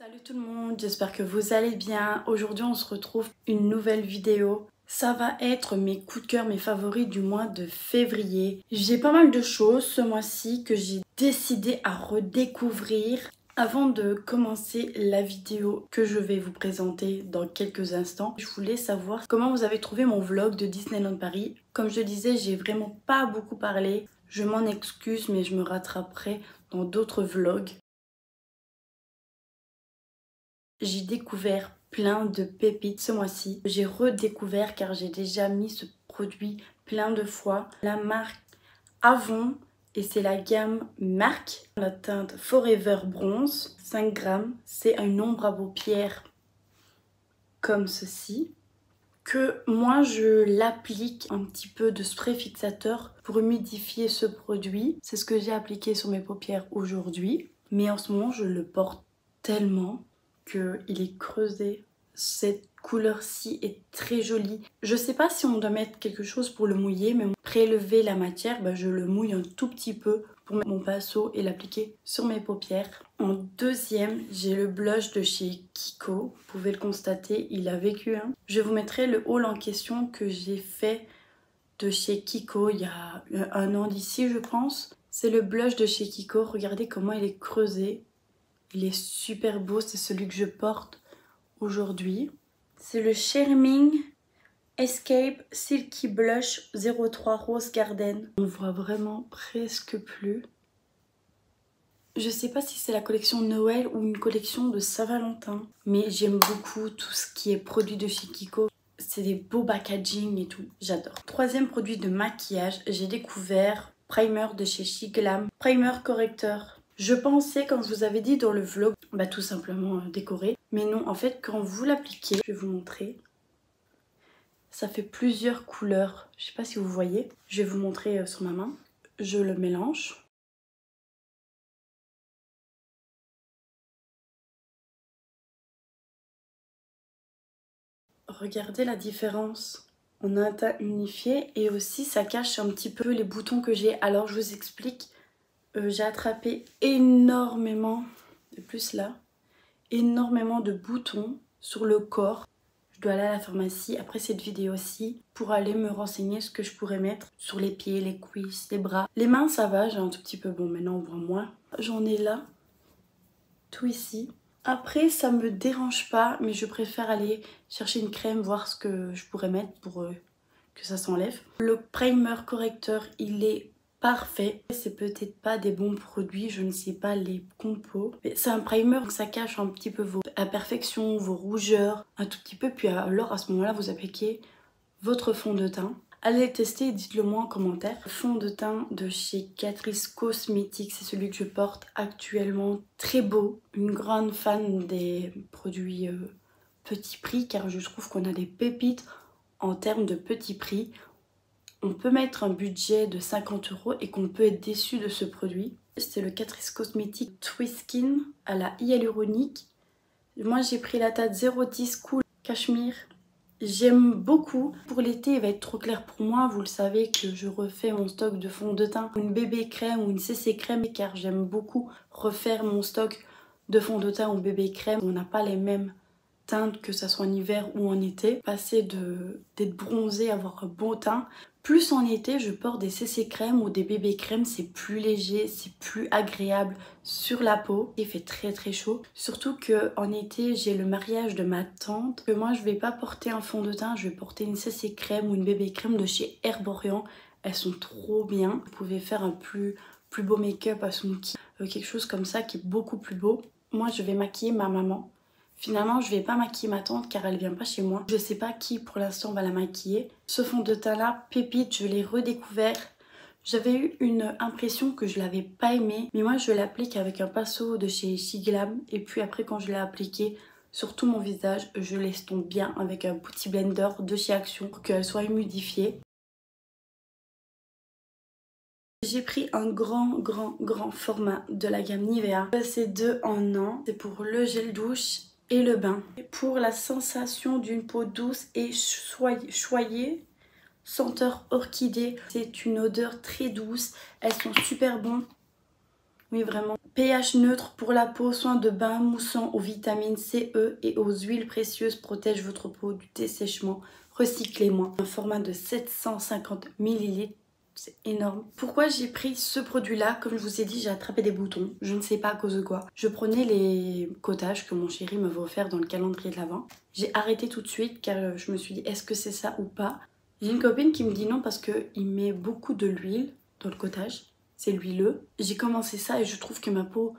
Salut tout le monde, j'espère que vous allez bien. Aujourd'hui on se retrouve pour une nouvelle vidéo. Ça va être mes coups de cœur, mes favoris du mois de février. J'ai pas mal de choses ce mois-ci que j'ai décidé à redécouvrir. Avant de commencer la vidéo que je vais vous présenter dans quelques instants, je voulais savoir comment vous avez trouvé mon vlog de Disneyland Paris. Comme je disais, j'ai vraiment pas beaucoup parlé. Je m'en excuse mais je me rattraperai dans d'autres vlogs. J'ai découvert plein de pépites ce mois-ci. J'ai redécouvert car j'ai déjà mis ce produit plein de fois. La marque Avon et c'est la gamme MAC. La teinte Forever Bronze, 5 grammes. C'est une ombre à paupières comme ceci. Que moi je l'applique un petit peu de spray fixateur pour humidifier ce produit. C'est ce que j'ai appliqué sur mes paupières aujourd'hui. Mais en ce moment je le porte tellement qu'il est creusé. Cette couleur-ci est très jolie. Je sais pas si on doit mettre quelque chose pour le mouiller, mais prélever la matière, je le mouille un tout petit peu pour mettre mon pinceau et l'appliquer sur mes paupières. En deuxième, j'ai le blush de chez Kiko. Vous pouvez le constater, il a vécu. Je vous mettrai le haul en question que j'ai fait de chez Kiko il y a un an d'ici, je pense. C'est le blush de chez Kiko. Regardez comment il est creusé. Il est super beau, c'est celui que je porte aujourd'hui. C'est le Charming Escape Silky Blush 03 Rose Garden. On voit vraiment presque plus. Je sais pas si c'est la collection Noël ou une collection de Saint-Valentin. Mais j'aime beaucoup tout ce qui est produit de chez Kiko. C'est des beaux packaging et tout, j'adore. Troisième produit de maquillage, j'ai découvert primer de chez Shiglam. Primer correcteur. Je pensais, comme je vous avais dit dans le vlog, tout simplement décorer. Mais non, en fait, quand vous l'appliquez, je vais vous montrer. Ça fait plusieurs couleurs. Je sais pas si vous voyez. Je vais vous montrer sur ma main. Je le mélange. Regardez la différence. On a un teint unifié et aussi ça cache un petit peu les boutons que j'ai. Alors je vous explique. J'ai attrapé énormément, et plus là, énormément de boutons sur le corps. Je dois aller à la pharmacie après cette vidéo-ci pour aller me renseigner ce que je pourrais mettre sur les pieds, les cuisses, les bras. Les mains ça va, j'ai un tout petit peu, bon maintenant on voit moins. J'en ai là, tout ici. Après ça me dérange pas, mais je préfère aller chercher une crème, voir ce que je pourrais mettre pour que ça s'enlève. Le primer correcteur il est parfait. C'est peut-être pas des bons produits, je ne sais pas les compos. Mais c'est un primer, donc ça cache un petit peu vos imperfections, vos rougeurs, un tout petit peu. Puis alors à ce moment-là, vous appliquez votre fond de teint. Allez le tester et dites-le moi en commentaire. Le fond de teint de chez Catrice Cosmetics, c'est celui que je porte actuellement. Très beau. Une grande fan des produits petit prix car je trouve qu'on a des pépites en termes de petit prix. On peut mettre un budget de 50 € et qu'on peut être déçu de ce produit. C'est le Catrice Cosmetics Twist Skin à la hyaluronique. Moi j'ai pris la teinte 010 Cool Cachemire. J'aime beaucoup. Pour l'été il va être trop clair pour moi. Vous le savez que je refais mon stock de fond de teint. Une bébé crème ou une CC crème car j'aime beaucoup refaire mon stock de fond de teint ou bébé crème. On n'a pas les mêmes teintes que ça soit en hiver ou en été. Passer d'être bronzé, avoir un beau teint. Plus en été, je porte des CC crème ou des bébés crème, c'est plus léger, c'est plus agréable sur la peau. Il fait très très chaud. Surtout qu'en été, j'ai le mariage de ma tante. Que moi, je vais pas porter un fond de teint, je vais porter une CC crème ou une bébé crème de chez Herborian. Elles sont trop bien. Vous pouvez faire un plus beau make-up à son kit. Quelque chose comme ça qui est beaucoup plus beau. Moi, je vais maquiller ma maman. Finalement, je vais pas maquiller ma tante car elle vient pas chez moi. Je sais pas qui pour l'instant va la maquiller. Ce fond de teint là, pépite, je l'ai redécouvert. J'avais eu une impression que je l'avais pas aimé. Mais moi, je l'applique avec un pinceau de chez Shiglam. Et puis après, quand je l'ai appliqué sur tout mon visage, je l'estompe bien avec un petit blender de chez Action pour qu'elle soit humidifiée. J'ai pris un grand format de la gamme Nivea. C'est 2 en 1. C'est pour le gel douche et le bain. Et pour la sensation d'une peau douce et choyée, senteur orchidée. C'est une odeur très douce. Elles sont super bonnes. Oui, vraiment. pH neutre pour la peau, soin de bain moussant aux vitamines C, E et aux huiles précieuses protège votre peau du dessèchement. Recyclez-moi. Un format de 750 millilitres. C'est énorme. Pourquoi j'ai pris ce produit-là? Comme je vous ai dit, j'ai attrapé des boutons. Je ne sais pas à cause de quoi. Je prenais les cottages que mon chéri m'avait offert dans le calendrier de l'Avent. J'ai arrêté tout de suite car je me suis dit, est-ce que c'est ça ou pas? J'ai une copine qui me dit non parce qu'il met beaucoup de l'huile dans le cottage. C'est l'huileux. J'ai commencé ça et je trouve que ma peau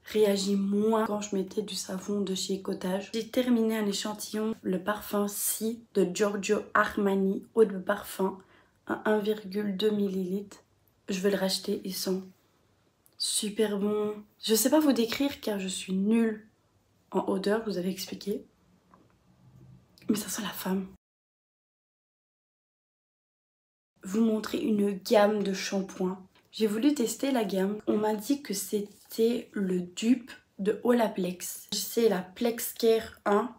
réagit moins quand je mettais du savon de chez Cottage. J'ai terminé un échantillon, le parfum Si de Giorgio Armani, eau de parfum, à 1,2 ml. Je vais le racheter, il sent super bon. Je sais pas vous décrire car je suis nulle en odeur, vous avez expliqué. Mais ça sent la femme. Vous montrer une gamme de shampoings. J'ai voulu tester la gamme. On m'a dit que c'était le dupe de Olaplex. C'est la Plex Care 1.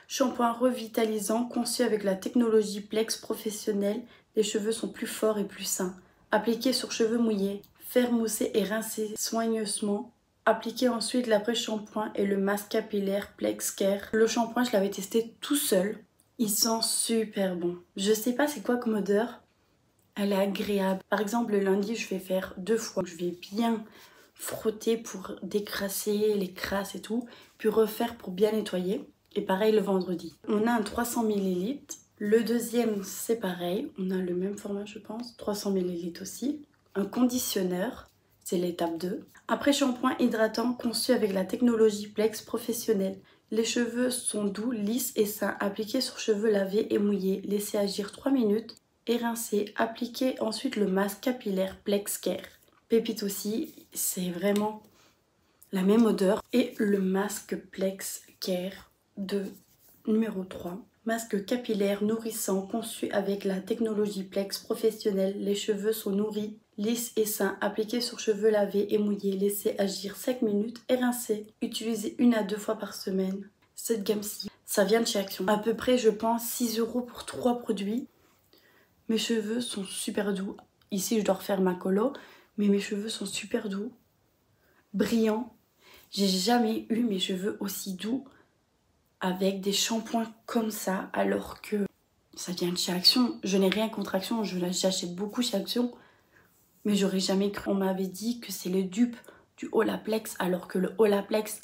Shampoing revitalisant conçu avec la technologie Plex professionnelle. Les cheveux sont plus forts et plus sains. Appliqué sur cheveux mouillés. Faire mousser et rincer soigneusement. Appliquez ensuite l'après-shampoing et le masque capillaire Plex Care. Le shampoing, je l'avais testé tout seul. Il sent super bon. Je sais pas c'est quoi comme odeur. Elle est agréable. Par exemple, le lundi, je vais faire 2 fois. Je vais bien frotter pour décrasser les crasses et tout. Puis refaire pour bien nettoyer. Et pareil le vendredi. On a un 300 ml. Le deuxième, c'est pareil. On a le même format, je pense. 300 ml aussi. Un conditionneur. C'est l'étape 2. Après, shampoing hydratant conçu avec la technologie Plex professionnelle. Les cheveux sont doux, lisses et sains. Appliqués sur cheveux lavés et mouillés. Laissez agir 3 minutes. Et rincer. Appliquez ensuite le masque capillaire Plex Care. Pépite aussi, c'est vraiment la même odeur. Et le masque Plex Care de numéro 3. Masque capillaire nourrissant conçu avec la technologie Plex professionnelle. Les cheveux sont nourris, lisses et sains. Appliqués sur cheveux lavés et mouillés. Laissez agir 5 minutes et rincer. Utilisez 1 à 2 fois par semaine. Cette gamme-ci, ça vient de chez Action. À peu près, je pense, 6 € pour 3 produits. Mes cheveux sont super doux. Ici, je dois refaire ma colo, mais mes cheveux sont super doux, brillants. J'ai jamais eu mes cheveux aussi doux avec des shampoings comme ça, alors que ça vient de chez Action. Je n'ai rien contre Action, j'achète beaucoup chez Action, mais j'aurais jamais cru. On m'avait dit que c'est le dupe du Olaplex, alors que le Olaplex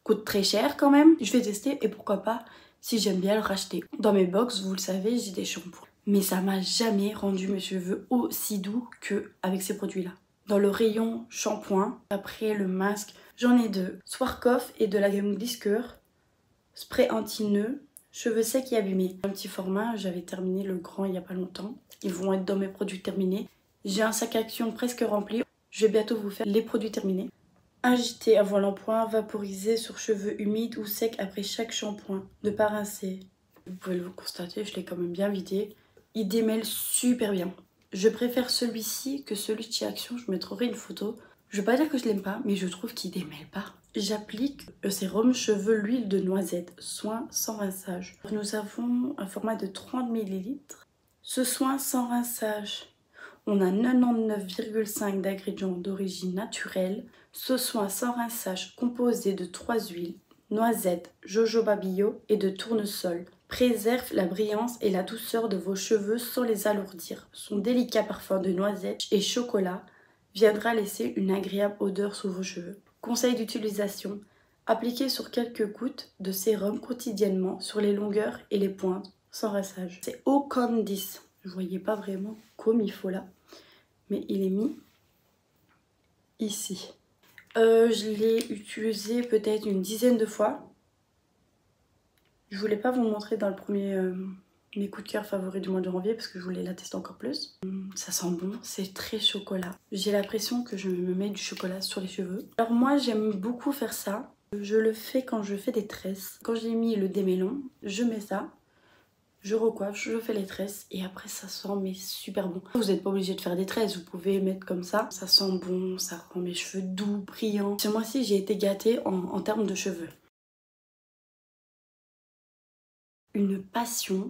coûte très cher quand même. Je vais tester et pourquoi pas, si j'aime bien le racheter. Dans mes box, vous le savez, j'ai des shampoings. Mais ça m'a jamais rendu mes cheveux aussi doux qu'avec ces produits-là. Dans le rayon shampoing, après le masque, j'en ai 2. Swarkoff et de la gamme Glisker. Spray anti-nœud, cheveux secs et abîmés. Un petit format, j'avais terminé le grand il n'y a pas longtemps. Ils vont être dans mes produits terminés. J'ai un sac Action presque rempli. Je vais bientôt vous faire les produits terminés. Agiter avant l'emploi, vaporiser sur cheveux humides ou secs après chaque shampoing. Ne pas rincer. Vous pouvez le constater, je l'ai quand même bien vidé. Il démêle super bien. Je préfère celui-ci que celui de chez Action. Je mettrai une photo. Je ne veux pas dire que je l'aime pas, mais je trouve qu'il démêle pas. J'applique le sérum cheveux l'huile de noisette. Soin sans rinçage. Nous avons un format de 30 ml. Ce soin sans rinçage, on a 99,5 d'ingrédients d'origine naturelle. Ce soin sans rinçage composé de 3 huiles, noisette, jojoba bio et de tournesol. Préserve la brillance et la douceur de vos cheveux sans les alourdir. Son délicat parfum de noisette et chocolat viendra laisser une agréable odeur sous vos cheveux. Conseil d'utilisation. Appliquez sur quelques gouttes de sérum quotidiennement sur les longueurs et les pointes sans rinçage. C'est au comme 10. Je ne voyais pas vraiment comme il faut là. Mais il est mis ici. Je l'ai utilisé peut-être une dizaine de fois. Je voulais pas vous montrer dans le premier mes coups de cœur favoris du mois de janvier parce que je voulais la tester encore plus. Ça sent bon, c'est très chocolat. J'ai l'impression que je me mets du chocolat sur les cheveux. Alors moi j'aime beaucoup faire ça. Je le fais quand je fais des tresses. Quand j'ai mis le démêlant, je mets ça. Je recoiffe, je fais les tresses et après ça sent mais super bon. Vous n'êtes pas obligé de faire des tresses, vous pouvez mettre comme ça. Ça sent bon, ça rend mes cheveux doux, brillants. Ce mois-ci j'ai été gâtée en termes de cheveux. Une passion.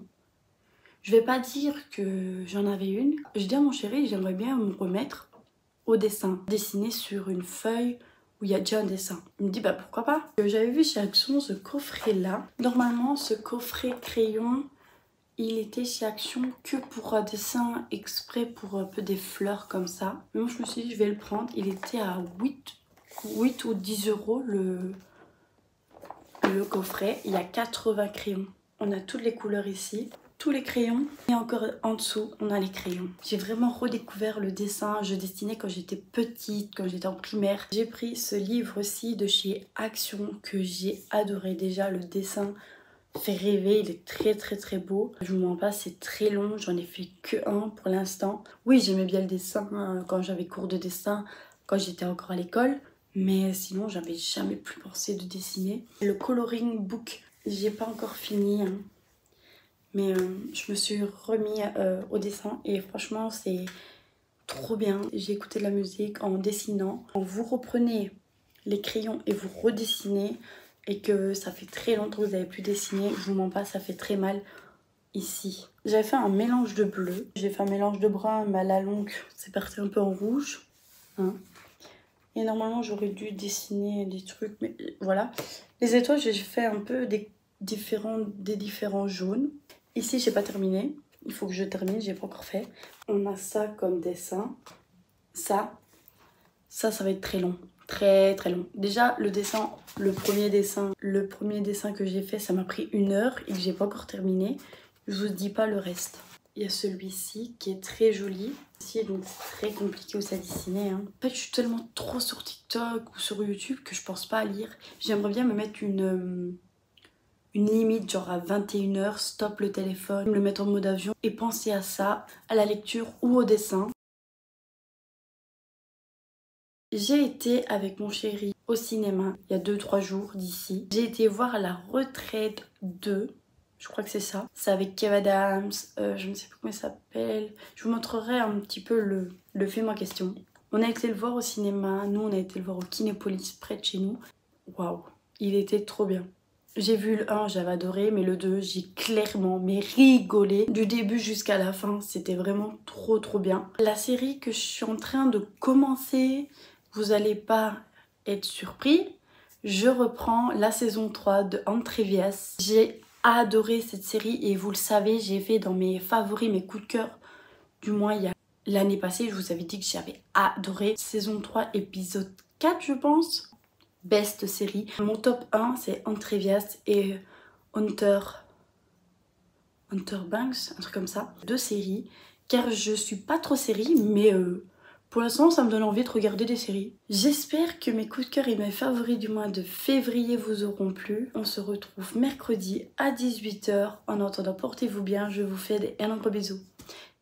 Je vais pas dire que j'en avais une. Je dis à mon chéri, j'aimerais bien me remettre au dessin, dessiné sur une feuille où il y a déjà un dessin. Il me dit bah pourquoi pas. J'avais vu chez Action ce coffret là. Normalement ce coffret crayon, il était chez Action que pour un dessin exprès pour un peu des fleurs comme ça. Mais moi je me suis dit je vais le prendre. Il était à 8 ou 10 euros le coffret. Il y a 80 crayons. On a toutes les couleurs ici. Tous les crayons et encore en dessous on a les crayons. J'ai vraiment redécouvert le dessin. Je dessinais quand j'étais petite, quand j'étais en primaire. J'ai pris ce livre-ci de chez Action que j'ai adoré. Déjà le dessin fait rêver, il est très beau. Je vous mens pas, c'est très long, j'en ai fait que un pour l'instant. Oui, j'aimais bien le dessin quand j'avais cours de dessin, quand j'étais encore à l'école. Mais sinon j'avais jamais plus pensé de dessiner. Le coloring book, j'ai pas encore fini hein. Mais je me suis remis au dessin et franchement c'est trop bien. J'ai écouté de la musique en dessinant. Quand vous reprenez les crayons et vous redessinez et que ça fait très longtemps que vous n'avez plus dessiné, je vous mens pas, ça fait très mal ici. J'avais fait un mélange de bleu, j'ai fait un mélange de brun, mais à la longue c'est parti un peu en rouge. Hein. Et normalement j'aurais dû dessiner des trucs, mais voilà. Les étoiles j'ai fait un peu des différents jaunes. Ici, j'ai pas terminé. Il faut que je termine, j'ai pas encore fait. On a ça comme dessin. Ça va être très long. Très long. Déjà, le premier dessin que j'ai fait, ça m'a pris 1 heure et que j'ai pas encore terminé. Je vous dis pas le reste. Il y a celui-ci qui est très joli. Ici, donc c'est très compliqué aussi à dessiner. Hein. En fait, je suis tellement trop sur TikTok ou sur YouTube que je pense pas à lire. J'aimerais bien me mettre une limite, genre à 21 h, stop le téléphone, le mettre en mode avion et penser à ça, à la lecture ou au dessin. J'ai été avec mon chéri au cinéma il y a 2-3 jours d'ici. J'ai été voir La Retraite 2, je crois que c'est ça. C'est avec Kev Adams, je ne sais pas comment il s'appelle. Je vous montrerai un petit peu le film en question. On a été le voir au cinéma, nous on a été le voir au Kinépolis près de chez nous. Waouh, il était trop bien. J'ai vu le 1, j'avais adoré, mais le 2, j'ai clairement rigolé. Du début jusqu'à la fin, c'était vraiment trop bien. La série que je suis en train de commencer, vous allez pas être surpris. Je reprends la saison 3 de Entrevias. J'ai adoré cette série et vous le savez, j'ai fait dans mes favoris, mes coups de cœur du mois il y a l'année passée. Je vous avais dit que j'avais adoré. Saison 3, épisode 4 je pense. Best série. Mon top 1 c'est Entrevias et Hunter Banks, un truc comme ça. 2 séries, car je suis pas trop série, mais pour l'instant ça me donne envie de regarder des séries. J'espère que mes coups de cœur et mes favoris du mois de février vous auront plu. On se retrouve mercredi à 18 h. En attendant, portez-vous bien, je vous fais des énormes bisous.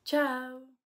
Ciao!